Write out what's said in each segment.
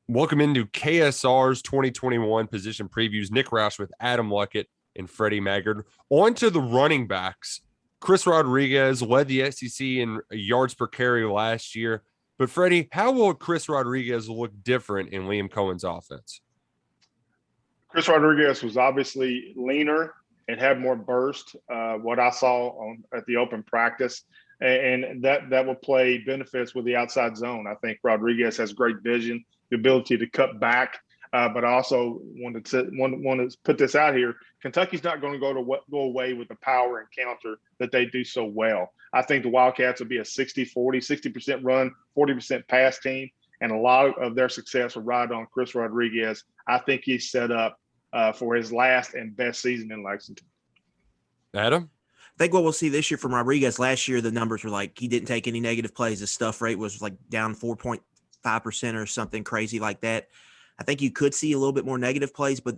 Welcome into KSR's 2021 position previews. Nick Roush with Adam Luckett and Freddie Maggard. On to the running backs. Chris Rodriguez led the SEC in yards per carry last year. But Freddie, how will Chris Rodriguez look different in Liam Cohen's offense? Chris Rodriguez was obviously leaner and had more burst. What I saw at the open practice, and that will play benefits with the outside zone. I think Rodriguez has great vision, the ability to cut back. But I also want to put this out here. Kentucky's not going to go away with the power and counter that they do so well. I think the Wildcats will be a 60-40, 60% run, 40% pass team, and a lot of their success will ride on Chris Rodriguez. I think he's set up for his last and best season in Lexington. Adam? I think what we'll see this year from Rodriguez, last year the numbers were like he didn't take any negative plays. His stuff rate was like down 4.5% or something crazy like that. I think you could see a little bit more negative plays, but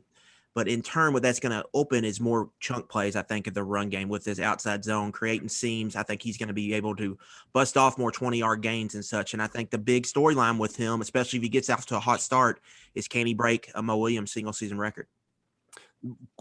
in turn, what that's going to open is more chunk plays, I think, of the run game with his outside zone, creating seams. I think he's going to be able to bust off more 20-yard gains and such. And I think the big storyline with him, especially if he gets off to a hot start, is can he break a Mo Williams single-season record?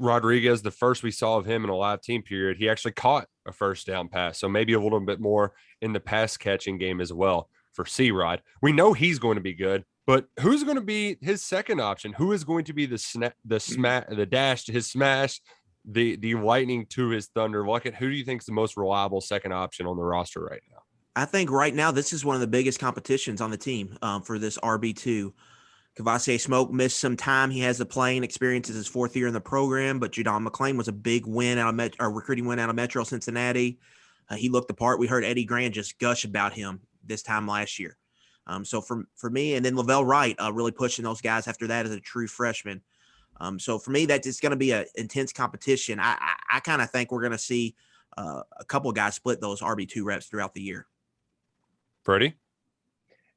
Rodriguez, the first we saw of him in a live team period, he actually caught a first down pass. So maybe a little bit more in the pass catching game as well for C-Rod. We know he's going to be good, but who's going to be his second option? Who is going to be the dash to his smash, the lightning to his thunder? Luckett, who do you think is the most reliable second option on the roster right now? I think right now this is one of the biggest competitions on the team for this RB2. Kavosiey Smoke missed some time. He has the playing experience as his fourth year in the program, but Jadon McClain was a big win recruiting win out of Metro Cincinnati. He looked the part. We heard Eddie Grant just gush about him this time last year. So for me, and then Lavelle Wright really pushing those guys after that as a true freshman. So for me, that it's going to be an intense competition. I kind of think we're going to see a couple of guys split those RB2 reps throughout the year. Freddie?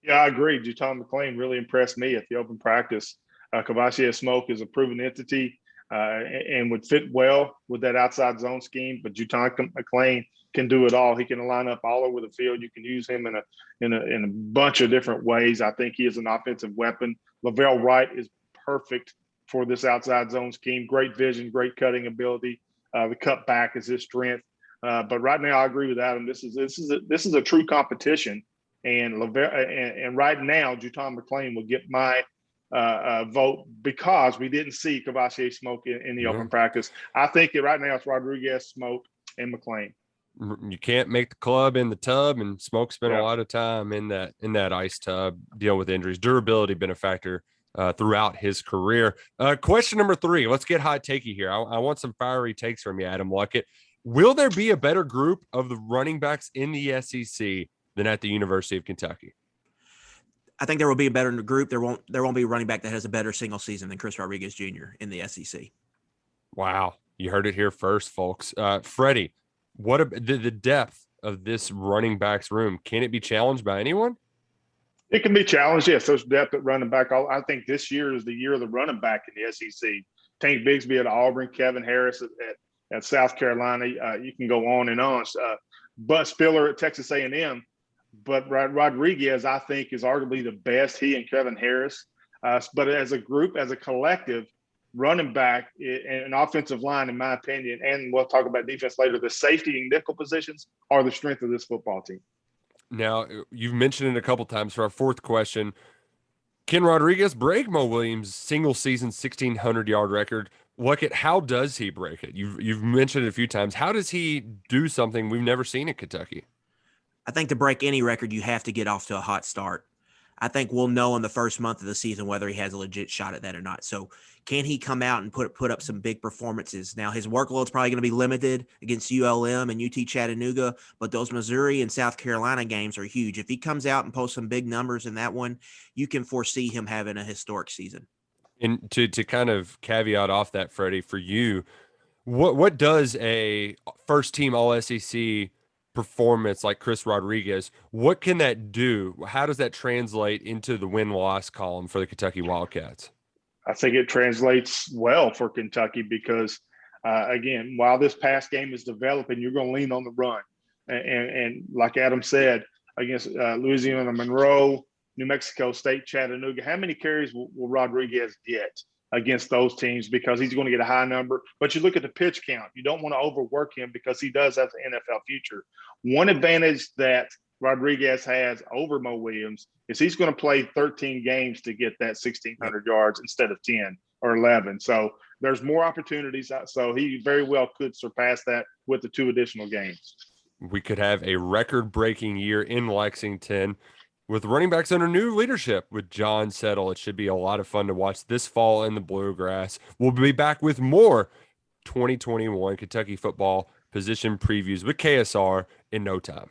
Yeah, I agree. Jadon McClain really impressed me at the open practice. Kavosiey Smoke is a proven entity and would fit well with that outside zone scheme. But Jadon McClain can do it all. He can line up all over the field. You can use him in a bunch of different ways. I think he is an offensive weapon. Lavelle Wright is perfect for this outside zone scheme. Great vision, great cutting ability. The cut back is his strength. But right now, I agree with Adam. This is a true competition. And right now, Jadon McClain will get my vote because we didn't see Kavosiey Smoke in the open practice. I think right now it's Rodriguez, Smoke, and McClain. You can't make the club in the tub, and Smoke spent a lot of time in that ice tub, deal with injuries. Durability been a factor throughout his career. Question number 3. Let's get hot takey here. I want some fiery takes from you, Adam Luckett. Will there be a better group of the running backs in the SEC than at the University of Kentucky? I think there will be a better group. There won't be a running back that has a better single season than Chris Rodriguez Jr. in the SEC. Wow. You heard it here first, folks. Freddie, what the depth of this running backs room? Can it be challenged by anyone? It can be challenged, yes. There's depth at running back. I think this year is the year of the running back in the SEC. Tank Bigsby at Auburn, Kevin Harris at South Carolina. You can go on and on. Bud Spiller at Texas A&M. But Rodriguez, I think, is arguably the best, he and Kevin Harris. But as a group, as a collective, running back and an offensive line, in my opinion, and we'll talk about defense later, the safety and nickel positions are the strength of this football team. Now, you've mentioned it a couple times for our fourth question. Can Rodriguez break Mo Williams' single-season 1,600-yard record? Luckett, how does he break it? You've mentioned it a few times. How does he do something we've never seen in Kentucky? I think to break any record, you have to get off to a hot start. I think we'll know in the first month of the season whether he has a legit shot at that or not. So can he come out and put up some big performances? Now, his workload's probably going to be limited against ULM and UT Chattanooga, but those Missouri and South Carolina games are huge. If he comes out and posts some big numbers in that one, you can foresee him having a historic season. And to kind of caveat off that, Freddie, for you, what does a first-team All-SEC performance like Chris Rodriguez, what can that do? How does that translate into the win-loss column for the Kentucky Wildcats? I think it translates well for Kentucky because, again, while this pass game is developing, you're going to lean on the run. And like Adam said, against Louisiana Monroe, New Mexico State, Chattanooga. How many carries will Rodriguez get against those teams? Because he's going to get a high number. But you look at the pitch count. You don't want to overwork him because he does have the NFL future. One advantage that Rodriguez has over Mo Williams is he's going to play 13 games to get that 1,600 yards instead of 10 or 11. So there's more opportunities. So he very well could surpass that with the 2 additional games. We could have a record-breaking year in Lexington with running backs under new leadership with John Settle. It should be a lot of fun to watch this fall in the Bluegrass. We'll be back with more 2021 Kentucky football position previews with KSR in no time.